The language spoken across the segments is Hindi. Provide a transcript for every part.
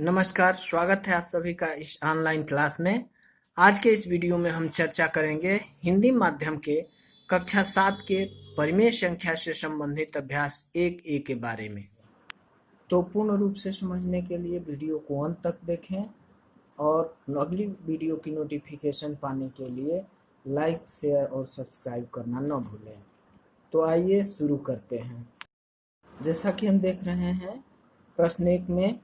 नमस्कार, स्वागत है आप सभी का इस ऑनलाइन क्लास में। आज के इस वीडियो में हम चर्चा करेंगे हिंदी माध्यम के कक्षा 7 के परिमेय संख्या से संबंधित अभ्यास 1A के बारे में। तो पूर्ण रूप से समझने के लिए वीडियो को अंत तक देखें और अगली वीडियो की नोटिफिकेशन पाने के लिए लाइक, शेयर और सब्सक्राइब करना न भूलें। तो आइए शुरू करते हैं। जैसा कि हम देख रहे हैं, प्रश्न 1 में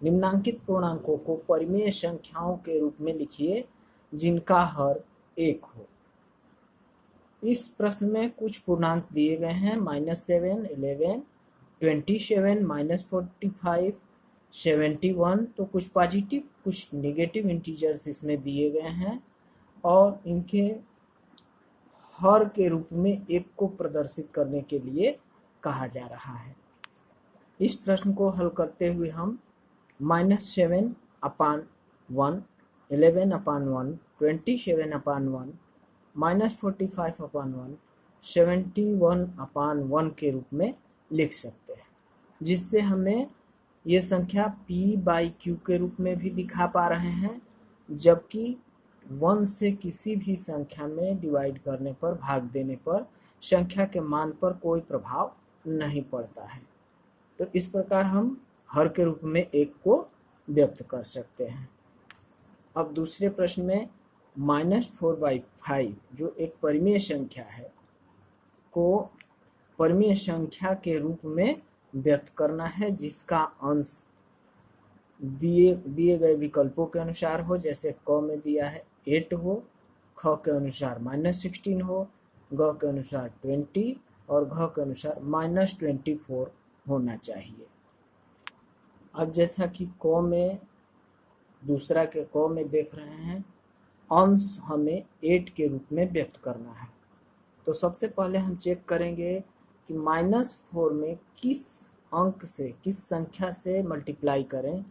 निम्नांकित पूर्णांकों को परिमेय संख्याओं के रूप में लिखिए जिनका हर 1 हो। इस प्रश्न में कुछ पूर्णांक दिए गए हैं -7, 11, 27, -45, 71। तो कुछ पॉजिटिव कुछ नेगेटिव इंटीजर्स इसमें दिए गए हैं और इनके हर के रूप में 1 को प्रदर्शित करने के लिए कहा जा रहा है। इस प्रश्न को हल करते हुए हम -7/1, 11/1, 27/1, -45/1, 71/1 के रूप में लिख सकते हैं, जिससे हमें ये संख्या p/q के रूप में भी दिखा पा रहे हैं, जबकि 1 से किसी भी संख्या में डिवाइड करने पर, भाग देने पर संख्या के मान पर कोई प्रभाव नहीं पड़ता है। तो इस प्रकार हम हर के रूप में 1 को व्यक्त कर सकते हैं। अब दूसरे प्रश्न में -4/5 जो एक परिमेय संख्या है को परिमेय संख्या के रूप में व्यक्त करना है, जिसका अंश दिए गए विकल्पों के अनुसार हो। जैसे क में दिया है 8 हो, ख के अनुसार -16 हो, ग के अनुसार 20 और घ के अनुसार -24 होना चाहिए। अब जैसा कि क में दूसरा के क में देख रहे हैं, अंश हमें 8 के रूप में व्यक्त करना है। तो सबसे पहले हम चेक करेंगे कि -4 में किस अंक से, किस संख्या से मल्टीप्लाई करें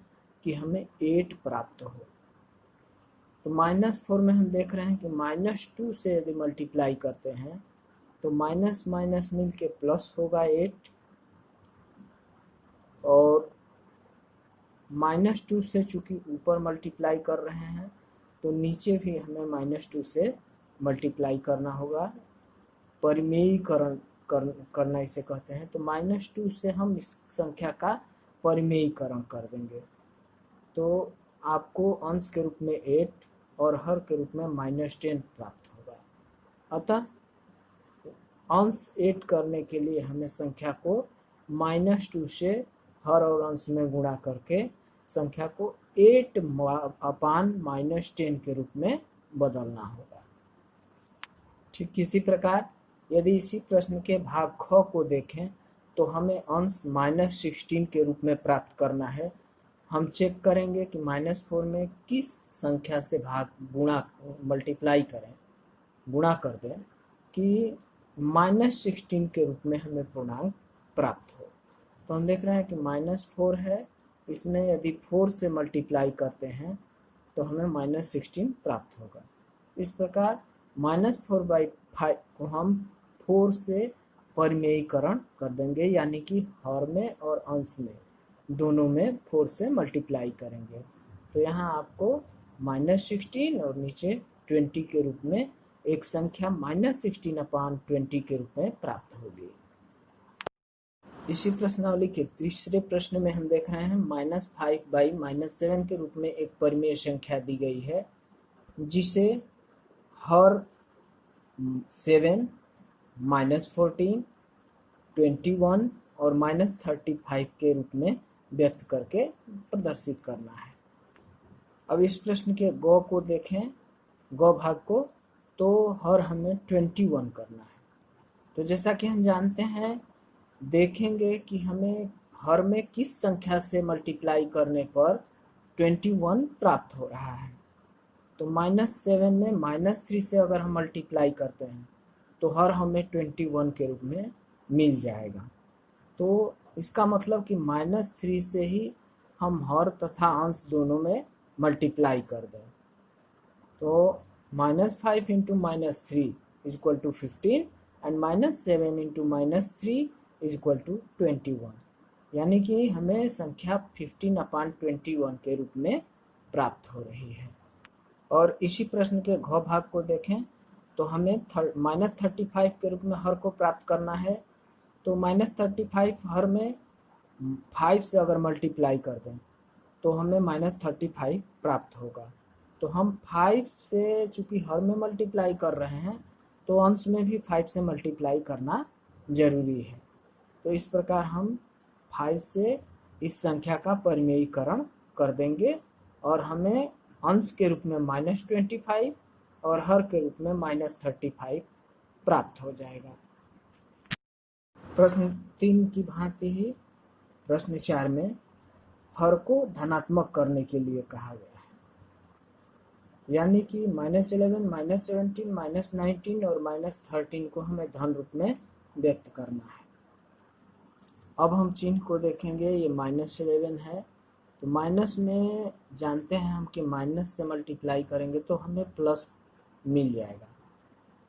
कि हमें 8 प्राप्त हो। तो -4 में हम देख रहे हैं कि -2 से यदि मल्टीप्लाई करते हैं तो माइनस माइनस मिल के प्लस होगा 8, और -2 से चूंकि ऊपर मल्टीप्लाई कर रहे हैं तो नीचे भी हमें -2 से मल्टीप्लाई करना होगा। परिमेयीकरण करना इसे कहते हैं। तो -2 से हम इस संख्या का परिमेयीकरण कर देंगे, तो आपको अंश के रूप में 8 और हर के रूप में -10 प्राप्त होगा। अतः अंश 8 करने के लिए हमें संख्या को -2 से हर और अंश में गुणा करके संख्या को 8/-10 के रूप में बदलना होगा। ठीक इसी प्रकार यदि इसी प्रश्न के भाग ख को देखें तो हमें अंश -16 के रूप में प्राप्त करना है। हम चेक करेंगे कि -4 में किस संख्या से मल्टीप्लाई करें, गुणा कर दें कि -16 के रूप में हमें पूर्णांक प्राप्त हो। तो हम देख रहे हैं कि -4 है, इसमें यदि 4 से मल्टीप्लाई करते हैं तो हमें -16 प्राप्त होगा। इस प्रकार -4/5 को हम 4 से परिमेयीकरण कर देंगे, यानी कि हर में और अंश में दोनों में 4 से मल्टीप्लाई करेंगे। तो यहाँ आपको -16 और नीचे 20 के रूप में एक संख्या -16/20 के रूप में प्राप्त होगी। इसी प्रश्नावली के तीसरे प्रश्न में हम देख रहे हैं -5/-7 के रूप में एक परिमेय संख्या दी गई है, जिसे हर 7, -14, 21 और -35 के रूप में व्यक्त करके प्रदर्शित करना है। अब इस प्रश्न के ग को देखें, ग भाग को, तो हर हमें 21 करना है। तो जैसा कि हम जानते हैं, देखेंगे कि हमें हर में किस संख्या से मल्टीप्लाई करने पर 21 प्राप्त हो रहा है। तो -7 में -3 से अगर हम मल्टीप्लाई करते हैं तो हर हमें 21 के रूप में मिल जाएगा। तो इसका मतलब कि -3 से ही हम हर तथा अंश दोनों में मल्टीप्लाई कर दें। तो -5 × -3 = 15 and -7 × -3 = 21। यानी कि हमें संख्या 15/21 के रूप में प्राप्त हो रही है। और इसी प्रश्न के घ भाग को देखें तो हमें -35 के रूप में हर को प्राप्त करना है। तो -35 हर में 5 से अगर मल्टीप्लाई कर दें तो हमें -35 प्राप्त होगा। तो हम 5 से चूंकि हर में मल्टीप्लाई कर रहे हैं तो अंश में भी 5 से मल्टीप्लाई करना जरूरी है। तो इस प्रकार हम 5 से इस संख्या का परिमेयीकरण कर देंगे और हमें अंश के रूप में -25 और हर के रूप में -35 प्राप्त हो जाएगा। प्रश्न 3 की भांति ही प्रश्न 4 में हर को धनात्मक करने के लिए कहा गया है, यानी कि -11, -17, -19 और -13 को हमें धन रूप में व्यक्त करना है। अब हम चिन्ह को देखेंगे, ये -11 है तो माइनस में जानते हैं हम कि माइनस से मल्टीप्लाई करेंगे तो हमें प्लस मिल जाएगा।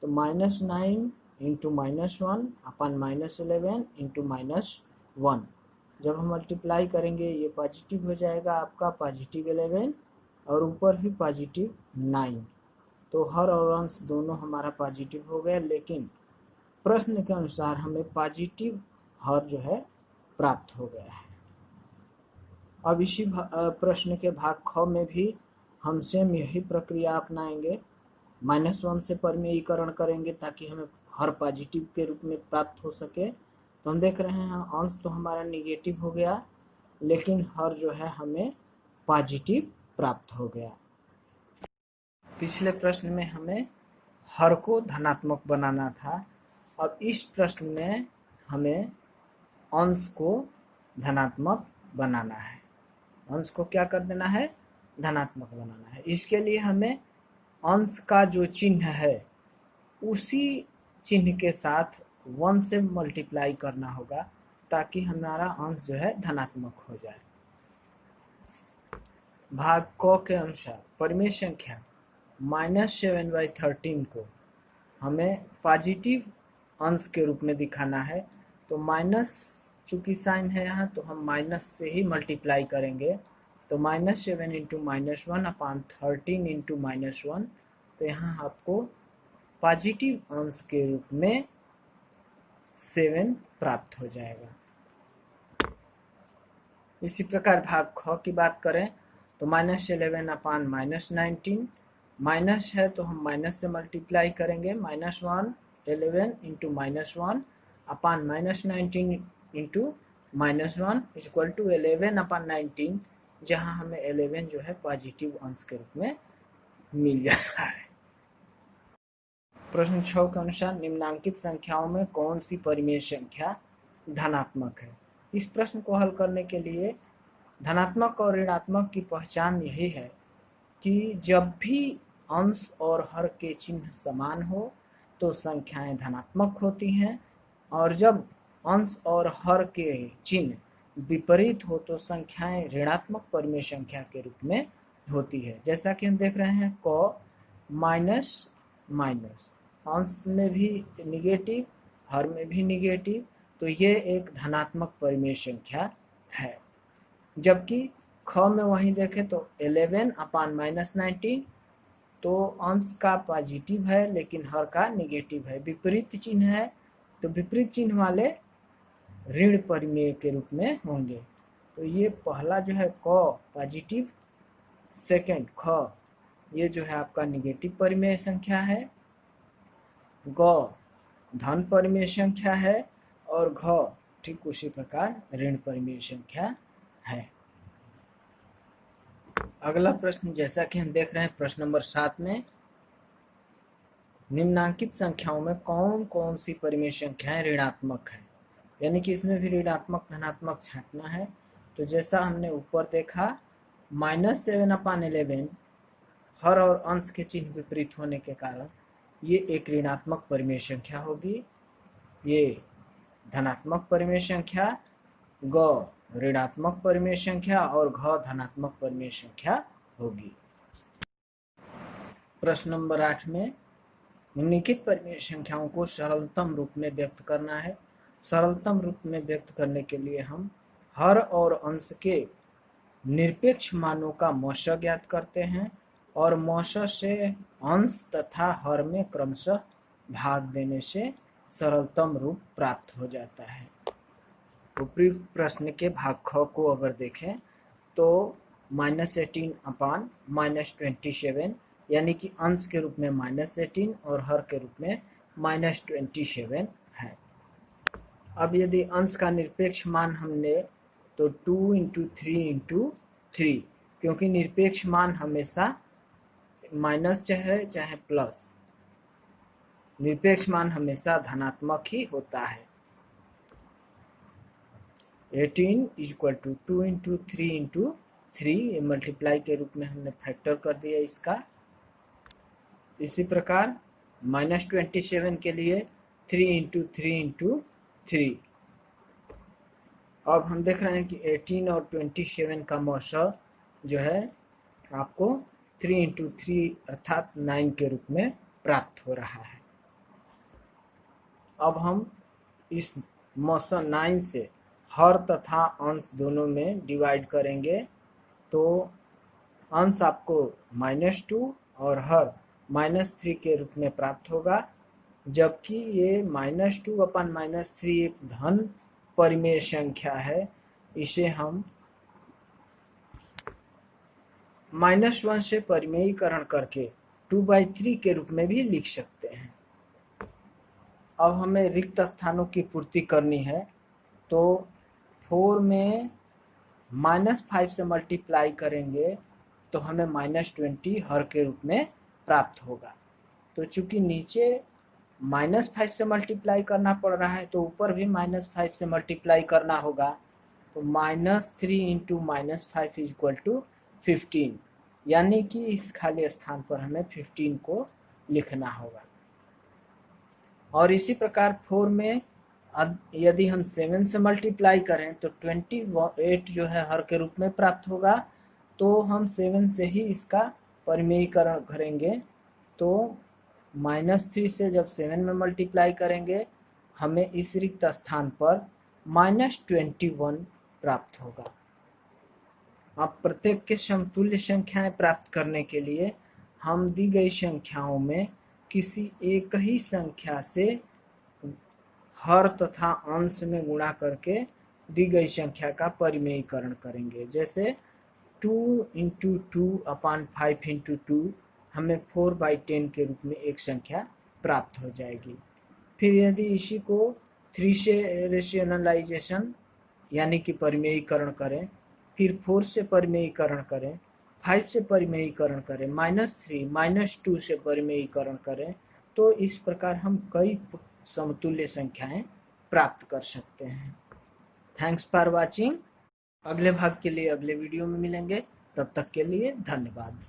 तो -9 इंटू -1 अपन -11 इंटू -1, जब हम मल्टीप्लाई करेंगे ये पॉजिटिव हो जाएगा आपका +11 और ऊपर भी +9। तो हर और अंश दोनों हमारा पॉजिटिव हो गया, लेकिन प्रश्न के अनुसार हमें पॉजिटिव हर जो है प्राप्त हो गया है। अब इसी प्रश्न के भाग ख में भी हम सेम यही प्रक्रिया अपनाएंगे, -1 से परिमेयीकरण करेंगे ताकि हमें हर पॉजिटिव के रूप में प्राप्त हो सके। तो हम देख रहे हैं अंश तो हमारा निगेटिव हो गया, लेकिन हर जो है हमें पॉजिटिव प्राप्त हो गया। पिछले प्रश्न में हमें हर को धनात्मक बनाना था, अब इस प्रश्न में हमें अंश को धनात्मक बनाना है। अंश को क्या कर देना है? धनात्मक बनाना है। इसके लिए हमें अंश का जो चिन्ह है उसी चिन्ह के साथ 1 से मल्टीप्लाई करना होगा ताकि हमारा अंश जो है धनात्मक हो जाए। भाग क के अनुसार परिमेय संख्या -7/13 को हमें पॉजिटिव अंश के रूप में दिखाना है। तो माइनस चूंकि साइन है यहाँ तो हम माइनस से ही मल्टीप्लाई करेंगे। तो -7 इंटू -1/13 इंटू -1, तो यहाँ आपको पॉजिटिव अंश के रूप में 7 प्राप्त हो जाएगा। इसी प्रकार भाग ख की बात करें तो -11/-19, माइनस है तो हम माइनस से मल्टीप्लाई करेंगे। -11 इंटू -1/-19 इंटू -1 इक्वल टू 11/19, जहाँ हमें 11 जो है पॉजिटिव अंश के रूप में मिल जाता है। प्रश्न 6 के अनुसार निम्नांकित संख्याओं में कौन सी परिमेय संख्या धनात्मक है? इस प्रश्न को हल करने के लिए धनात्मक और ऋणात्मक की पहचान यही है कि जब भी अंश और हर के चिन्ह समान हो तो संख्याएं धनात्मक होती हैं, और जब अंश और हर के चिन्ह विपरीत हो तो संख्याएं ऋणात्मक परिमेय संख्या के रूप में होती है। जैसा कि हम देख रहे हैं क माइनस माइनस, अंश में भी निगेटिव हर में भी निगेटिव, तो ये एक धनात्मक परिमेय संख्या है। जबकि ख में वहीं देखें तो 11/-19, तो अंश का पॉजिटिव है लेकिन हर का निगेटिव है, विपरीत चिन्ह है, तो विपरीत चिन्ह वाले ऋण परिमेय के रूप में होंगे। तो ये पहला जो है क पॉजिटिव, सेकंड ख ये जो है आपका निगेटिव परिमेय संख्या है, ग धन परिमेय संख्या है, और घ ठीक उसी प्रकार ऋण परिमेय संख्या है। अगला प्रश्न जैसा कि हम देख रहे हैं प्रश्न नंबर 7 में, निम्नांकित संख्याओं में कौन कौन सी परिमेय संख्याएं ऋणात्मक है, यानी कि इसमें भी ऋणात्मक धनात्मक छांटना है। तो जैसा हमने ऊपर देखा -7/11 हर और अंश के चिन्ह विपरीत होने के कारण ये एक ऋणात्मक परिमेय संख्या होगी, ये धनात्मक परिमेय संख्या, ग ऋणात्मक परिमेय संख्या और घ धनात्मक परिमेय संख्या होगी। प्रश्न नंबर 8 में निम्नलिखित परिमेय संख्याओं को सरलतम रूप में व्यक्त करना है। सरलतम रूप में व्यक्त करने के लिए हम हर और अंश के निरपेक्ष मानों का मौशा ज्ञात करते हैं और मौशा से अंश तथा हर में क्रमशः भाग देने से सरलतम रूप प्राप्त हो जाता है। उपयुक्त प्रश्न के भाग ख को अगर देखें तो -18 अपान -27 यानी कि अंश के रूप में -18 और हर के रूप में -27 है। अब यदि अंश का निरपेक्ष मान हम ले तो 2 × 3 × 3, क्योंकि निरपेक्ष मान हमेशा माइनस चाहे प्लस, निरपेक्ष मान हमेशा धनात्मक ही होता है। 18 = 2 × 3 × 3 मल्टीप्लाई के रूप में हमने फैक्टर कर दिया इसका। इसी प्रकार -27 के लिए 3 × 3 × 3। अब हम देख रहे हैं कि 18 और 27 का मौशा जो है आपको 3 × 3 अर्थात 9 के रूप में प्राप्त हो रहा है। अब हम इस मौशा 9 से हर तथा अंश दोनों में डिवाइड करेंगे तो अंश आपको -2 और हर -3 के रूप में प्राप्त होगा, जबकि ये -2 अपान -3 एक धन परिमेय संख्या है। इसे हम -1 से परिमेयीकरण करके 2/3 के रूप में भी लिख सकते हैं। अब हमें रिक्त स्थानों की पूर्ति करनी है तो 4 में -5 से मल्टीप्लाई करेंगे तो हमें -20 हर के रूप में प्राप्त होगा। तो चूंकि नीचे -5 से मल्टीप्लाई करना पड़ रहा है तो ऊपर भी -5 से मल्टीप्लाई करना होगा। तो -3 × -5 = 15, यानी कि इस खाली स्थान पर हमें 15 को लिखना होगा। और इसी प्रकार 4 में यदि हम 7 से मल्टीप्लाई करें तो 28 जो है हर के रूप में प्राप्त होगा। तो हम 7 से ही इसका परिमेयीकरण करेंगे तो -3 से जब 7 में मल्टीप्लाई करेंगे हमें इस रिक्त स्थान पर -21 प्राप्त होगा। अब प्रत्येक के समतुल्य संख्याएं प्राप्त करने के लिए हम दी गई संख्याओं में किसी एक ही संख्या से हर तथा अंश में गुणा करके दी गई संख्या का परिमेयीकरण करेंगे। जैसे 2 × 2 अपान 5 × 2 हमें 4/10 के रूप में एक संख्या प्राप्त हो जाएगी। फिर यदि इसी को 3 से रेशनलाइजेशन यानी कि परिमेयीकरण करें, फिर 4 से परिमेयीकरण करें, 5 से परिमेयीकरण करें, -3 -2 से परिमेयीकरण करें, तो इस प्रकार हम कई समतुल्य संख्याएं प्राप्त कर सकते हैं। Thanks for watching. अगले भाग के लिए अगले वीडियो में मिलेंगे, तब तक के लिए धन्यवाद।